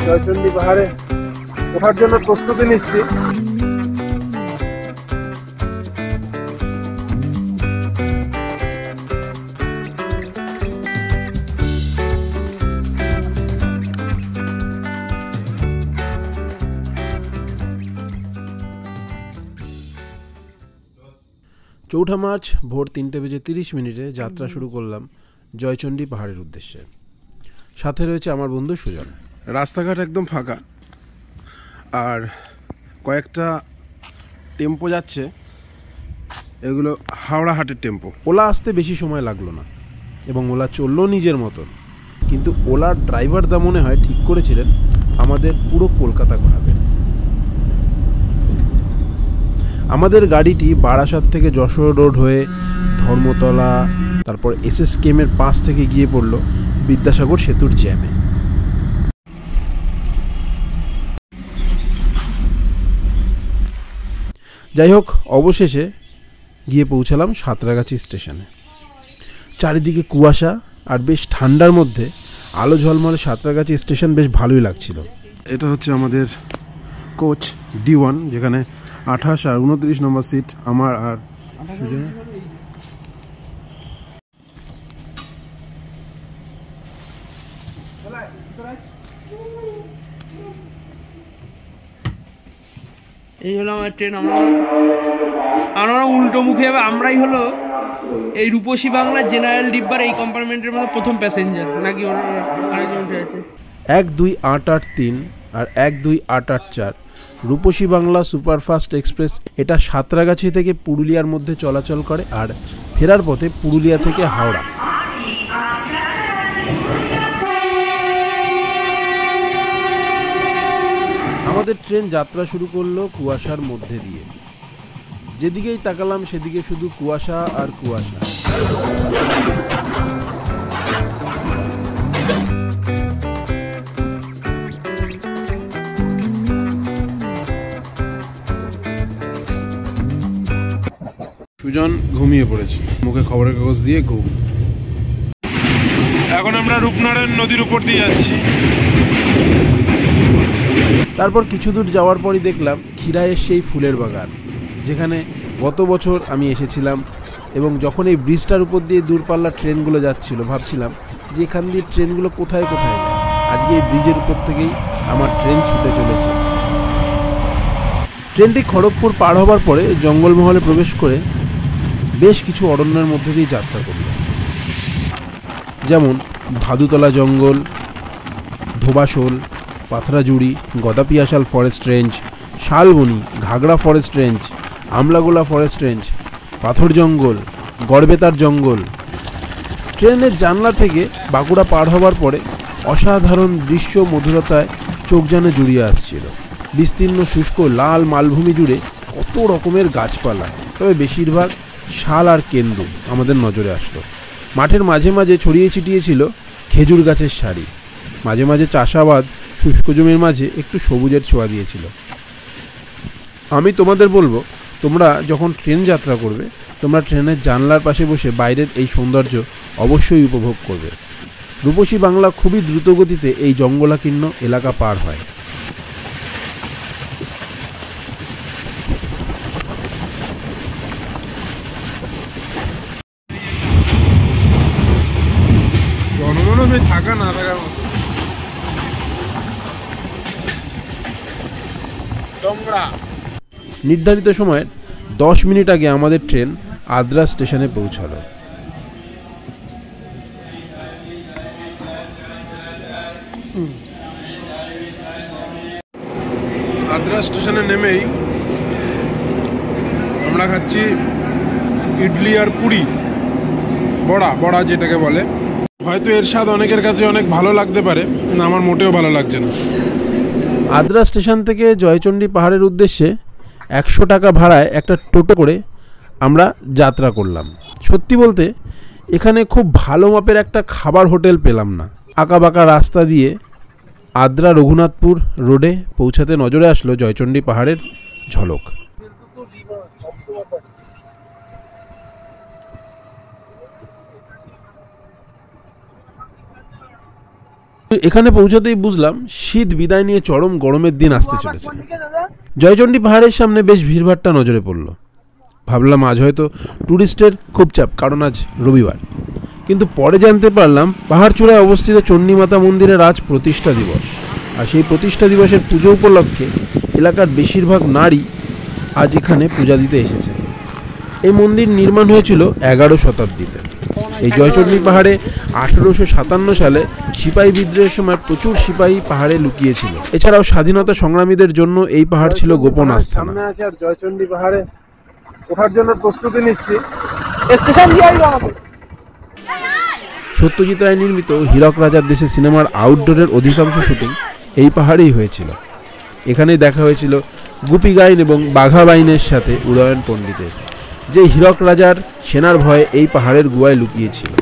জয়চণ্ডী পাহাড়ে ওঠার জন্য প্রস্তুতি নিচ্ছি। চৌঠা মার্চ ভোর 3:30 যাত্রা শুরু করলাম জয়চণ্ডী পাহাড়ের উদ্দেশ্যে। সাথে রয়েছে আমার বন্ধু সুজন। রাস্তাঘাট একদম ফাঁকা, আর কয়েকটা টেম্পো যাচ্ছে, এগুলো হাওড়া হাটের টেম্পো। ওলা আসতে বেশি সময় লাগলো না এবং ওলা চললো নিজের মতন, কিন্তু ওলার ড্রাইভার দা মনে হয় ঠিক করেছিলেন আমাদের পুরো কলকাতা ঘোরাবেন। আমাদের গাড়িটি বারাসাত থেকে যশোর রোড হয়ে ধর্মতলা, তারপর SSKM-এর পাশ থেকে গিয়ে পড়ল বিদ্যাসাগর সেতুর জ্যামে। যাই হোক, অবশেষে গিয়ে পৌঁছালাম সাঁতরাগাছি স্টেশনে। চারিদিকে কুয়াশা আর বেশ ঠান্ডার মধ্যে আলো ঝলমলে সাঁতরাগাছি স্টেশন বেশ ভালোই লাগছিল। এটা হচ্ছে আমাদের কোচ D1, যেখানে 28 আর 29 নম্বর সিট আমার আর এই হলো আমার ট্রেন। আমরা উল্টো মুখে আমরাই হলো এই রূপসী বাংলা জেনারেল ডিব্বার এই কম্পার্টমেন্টের মধ্যে প্রথম প্যাসেঞ্জার, নাকি আরেকজন উঠে আছে। 12883 আর 12884 রূপসী বাংলা সুপারফাস্ট এক্সপ্রেস। এটা সাঁতরাগাছি থেকে পুরুলিয়ার মধ্যে চলাচল করে আর ফেরার পথে পুরুলিয়া থেকে হাওড়া। আমাদের ট্রেন যাত্রা শুরু করলো কুয়াশার মধ্যে দিয়ে। যেদিকেই তাকালাম সেদিকে শুধু কুয়াশা আর কুয়াশা। সুজন ঘুমিয়ে পড়েছে, মুখে খবরের কাগজ দিয়ে ঘুম। এখন আমরা রূপনারায়ণ নদীর উপর দিয়ে যাচ্ছি। তারপর কিছু দূর যাওয়ার পরই দেখলাম খিরাইয়ের সেই ফুলের বাগান, যেখানে গত বছর আমি এসেছিলাম। এবং যখন এই ব্রিজটার উপর দিয়ে দূরপাল্লার ট্রেনগুলো যাচ্ছিল, ভাবছিলাম যে এখান দিয়ে ট্রেনগুলো কোথায় কোথায় যায়। আজকে এই ব্রিজের উপর থেকেই আমার ট্রেন ছুটে চলেছে। ট্রেনটি খড়গপুর পার হবার পরে জঙ্গলমহলে প্রবেশ করে বেশ কিছু অরণ্যের মধ্যে দিয়ে যাত্রা করল, যেমন ভাদুতলা জঙ্গল, ধোবাশোল, পাথরাজুড়ি, গদাপিয়াশাল ফরেস্ট রেঞ্জ, শালবনি, ঘাগড়া ফরেস্ট রেঞ্জ, আমলাগোলা ফরেস্ট রেঞ্জ, পাথর জঙ্গল, গড়বেতার জঙ্গল। ট্রেনের জানলা থেকে বাঁকুড়া পার হবার পরে অসাধারণ দৃশ্য মধুরতায় চোখ যেন জুড়িয়ে আসছিল। বিস্তীর্ণ শুষ্ক লাল মালভূমি জুড়ে কত রকমের গাছপালা, তবে বেশিরভাগ শাল আর কেন্দু আমাদের নজরে আসলো। মাঠের মাঝে মাঝে ছড়িয়ে ছিটিয়ে ছিল খেজুর গাছের সারি। মাঝে মাঝে চাষাবাদ শুষ্ক জমির মাঝে একটু সবুজের ছোঁয়া দিয়েছিল। আমি তোমাদের বলবো, তোমরা যখন ট্রেন যাত্রা করবে, তোমরা ট্রেনের জানলার পাশে বসে বাইরের এই সৌন্দর্য অবশ্যই উপভোগ করবে। রূপসী বাংলা খুবই দ্রুতগতিতে এই জঙ্গলাকীর্ণ এলাকা পার হয়। জনমানবে থাকা না থাকার মতো। নির্ধারিত সময়ের 10 মিনিট আগে আমাদের ট্রেন আদ্রা স্টেশনে পৌঁছালো। আদ্রা স্টেশনে নেমেই আমরা খাচ্ছি ইডলি আর পুরি, বড়া বড়া যেটাকে বলে। হয়তো এর স্বাদ অনেকের কাছে অনেক ভালো লাগতে পারে, কিন্তু আমার মোটেও ভালো লাগছে না। আদ্রা স্টেশন থেকে জয়চণ্ডী পাহাড়ের উদ্দেশ্যে 100 টাকা ভাড়ায় একটা টোটো করে আমরা যাত্রা করলাম। সত্যি বলতে এখানে খুব ভালো মাপের একটা খাবার হোটেল পেলাম না। আঁকাবাঁকা রাস্তা দিয়ে আদ্রা রঘুনাথপুর রোডে পৌঁছাতে নজরে আসলো জয়চণ্ডী পাহাড়ের ঝলক। এখানে পৌঁছাতেই বুঝলাম শীত বিদায় নিয়ে চরম গরমের দিন আসতে চলেছে। জয়চণ্ডী পাহাড়ের সামনে বেশ ভিড়ভাট্টা নজরে পড়ল। ভাবলাম আজ হয়তো ট্যুরিস্টের খুব চাপ, কারণ আজ রবিবার। কিন্তু পরে জানতে পারলাম পাহাড় চূড়ায় অবস্থিত চণ্ডীমাতা মন্দিরের আজ প্রতিষ্ঠা দিবস। আর সেই প্রতিষ্ঠা দিবসের পুজো উপলক্ষে এলাকার বেশিরভাগ নারী আজ এখানে পূজা দিতে এসেছে। এই মন্দির নির্মাণ হয়েছিল 11 শতাব্দীতে। এই জয়চণ্ডী পাহাড়ে 1857 সালে সিপাহী বিদ্রোহের সময় প্রচুর সিপাহী পাহাড়ে লুকিয়েছিল। এছাড়াও স্বাধীনতা সংগ্রামীদের জন্য এই পাহাড় ছিল গোপন আস্থানা। আর জয়চণ্ডী পাহাড়ে ওঠার জন্য প্রস্তুতি নিচ্ছি। সত্যজিৎ রায় নির্মিত হীরক রাজার দেশে সিনেমার আউটডোরের অধিকাংশ শুটিং এই পাহাড়েই হয়েছিল। এখানেই দেখা হয়েছিল গুপি গাইন এবং বাঘা বাইনের সাথে উদয়ন পণ্ডিতের, যে হীরক রাজার সেনার ভয়ে এই পাহাড়ের গুহায় লুকিয়েছিল।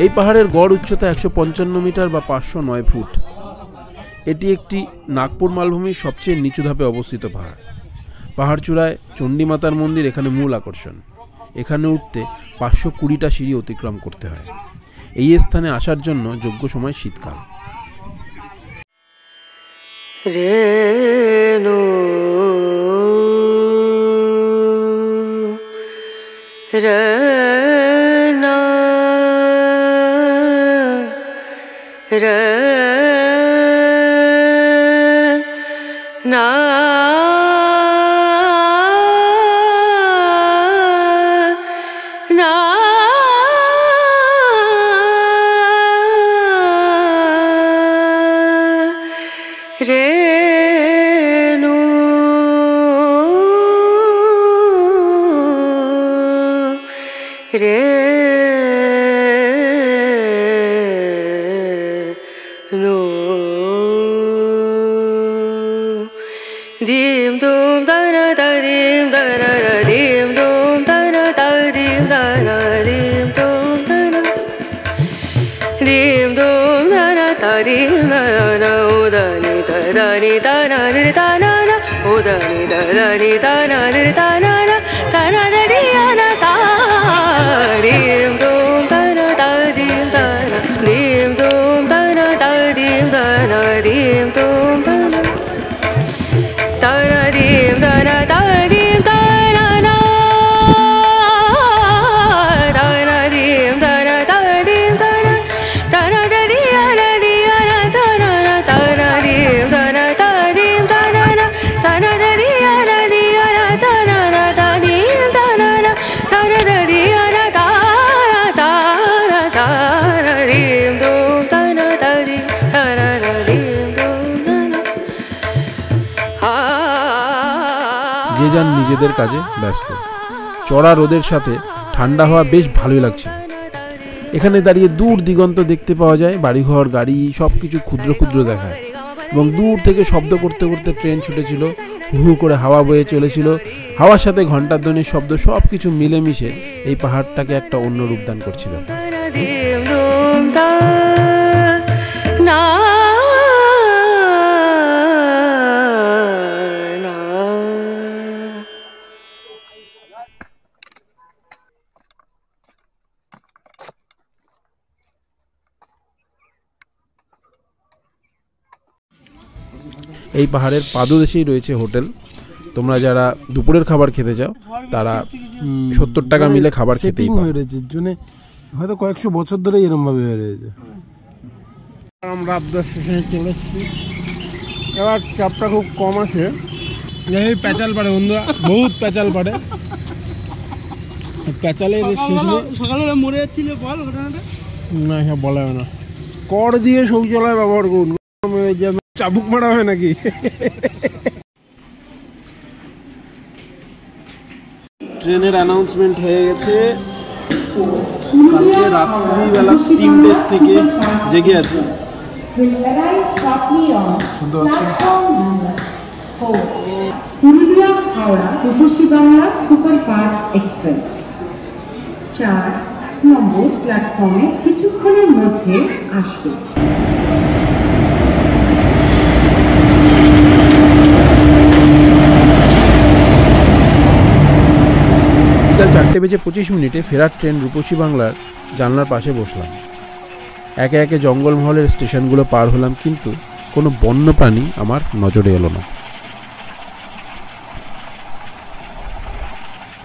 এই পাহাড়ের গড় উচ্চতা 155 মিটার বা 509 ফুট। এটি একটি নাগপুর মালভূমির সবচেয়ে নিচু ধাপে অবস্থিত পাহাড়। পাহাড় চূড়ায় চণ্ডীমাতার মন্দির এখানে মূল আকর্ষণ। এখানে উঠতে 520টা সিঁড়ি অতিক্রম করতে হয়। এই স্থানে আসার জন্য যোগ্য সময় শীতকাল। রেনু রেনা রেনা রেনু রেনু dim dum da na da dim da na na dim dum da na da dim da na dim dum da na dim dum da na da dim da na o da ni da na di da na na o da ni da ni da na di da na na di na da dim dum da na da dim da na dim dum da na da dim da na dim dum da na da na dim da na da dim da na na da na dim da na da dim da na da na da di na da na da na dim da na da dim da na na da na da di na da na da dim da na na da na da di na da na dim dum da na da dim da na dim dum da na যে যান নিজেদের কাজে ব্যস্ত। চড়া রোদের সাথে ঠান্ডা হওয়া বেশ ভালোই লাগছে। এখানে দাঁড়িয়ে দূর দিগন্ত দেখতে পাওয়া যায় বাড়িঘর, গাড়ি, সব কিছু ক্ষুদ্র ক্ষুদ্র দেখায়। এবং দূর থেকে শব্দ করতে করতে ট্রেন ছুটেছিল, হু হু করে হাওয়া বয়ে চলেছিল। হাওয়ার সাথে ঘণ্টার ধ্বনির শব্দ সব কিছু মিলেমিশে এই পাহাড়টাকে একটা অন্য রূপ দান করছিল। এই পাহাড়ের পাদদেশেই রয়েছে হোটেল। তোমরা যারা দুপুরের খাবার খেতে চাও তারা 70 টাকা মিলে খাবার খেতেই পারো। হয়তো কয়েকশো বছর ধরে এরকম ভাবে রয়েছে। আমরা রাত শেষে চলে এসেছি, এবার চাপটা খুব কম আছে। এই প্যাচাল পাড়ে বন্ধুরা, বহুত প্যাচাল পাড়ে। প্যাচালের শেষ নেই। সকালে মরে যাচ্ছিল বল ঘটনাটা। না সব বলা হবে না। কর দিয়ে শৌচালয় ব্যবহার করুন, চাবুক মারা হবে নাকি? ট্রেনের অ্যানাউন্সমেন্ট হয়ে গেছে। কালকে রাত্রিবেলা 3টের থেকে জেগে আছে। শুনতে পাচ্ছেন? পুরুলিয়া হাওড়া রূপসী বাংলা সুপারফাস্ট এক্সপ্রেস 4 নম্বর প্ল্যাটফর্মে কিছুক্ষণের মধ্যে আসবে। বিকাল 4:25 ফেরার ট্রেন রূপসী বাংলার জানলার পাশে বসলাম। একে একে জঙ্গলমহলের স্টেশনগুলো পার হলাম, কিন্তু কোনো বন্যপ্রাণী আমার নজরে এলো না।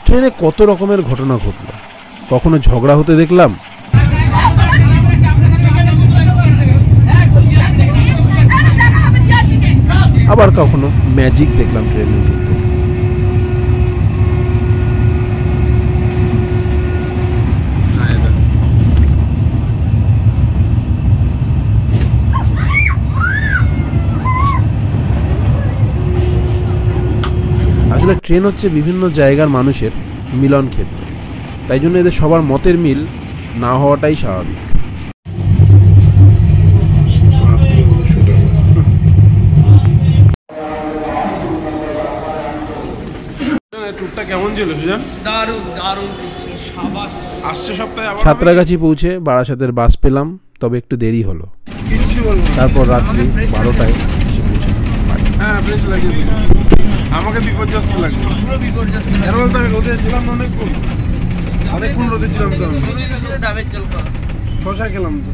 ট্রেনে কত রকমের ঘটনা ঘটল। কখনো ঝগড়া হতে দেখলাম, আবার কখনো ম্যাজিক দেখলাম ট্রেনের মধ্যে। আসলে ট্রেন হচ্ছে বিভিন্ন জায়গার মানুষের মিলন ক্ষেত্র, তাই জন্য এদের সবার মতের মিল না হওয়াটাই স্বাভাবিক। ট্যুরটা কেমন ছিল সুজান? দারুণ দারুণ। আসছে সপ্তাহে সাঁতরাগাছি পৌঁছে বারাসাতের বাস পেলাম, তবে একটু দেরি হলো। তারপর রাত্রি 12টায় এসে পৌঁছালাম। হ্যাঁ বেশ লাগে, আমাকে বিপর্যস্ত লাগবে। পুরো বিপর্যস্ত। এর বলতে আমি রোদে ছিলাম অনেকক্ষণ রোদে ছিলাম তো। ডাবের জল খাওয়া। শশা খেলাম তো।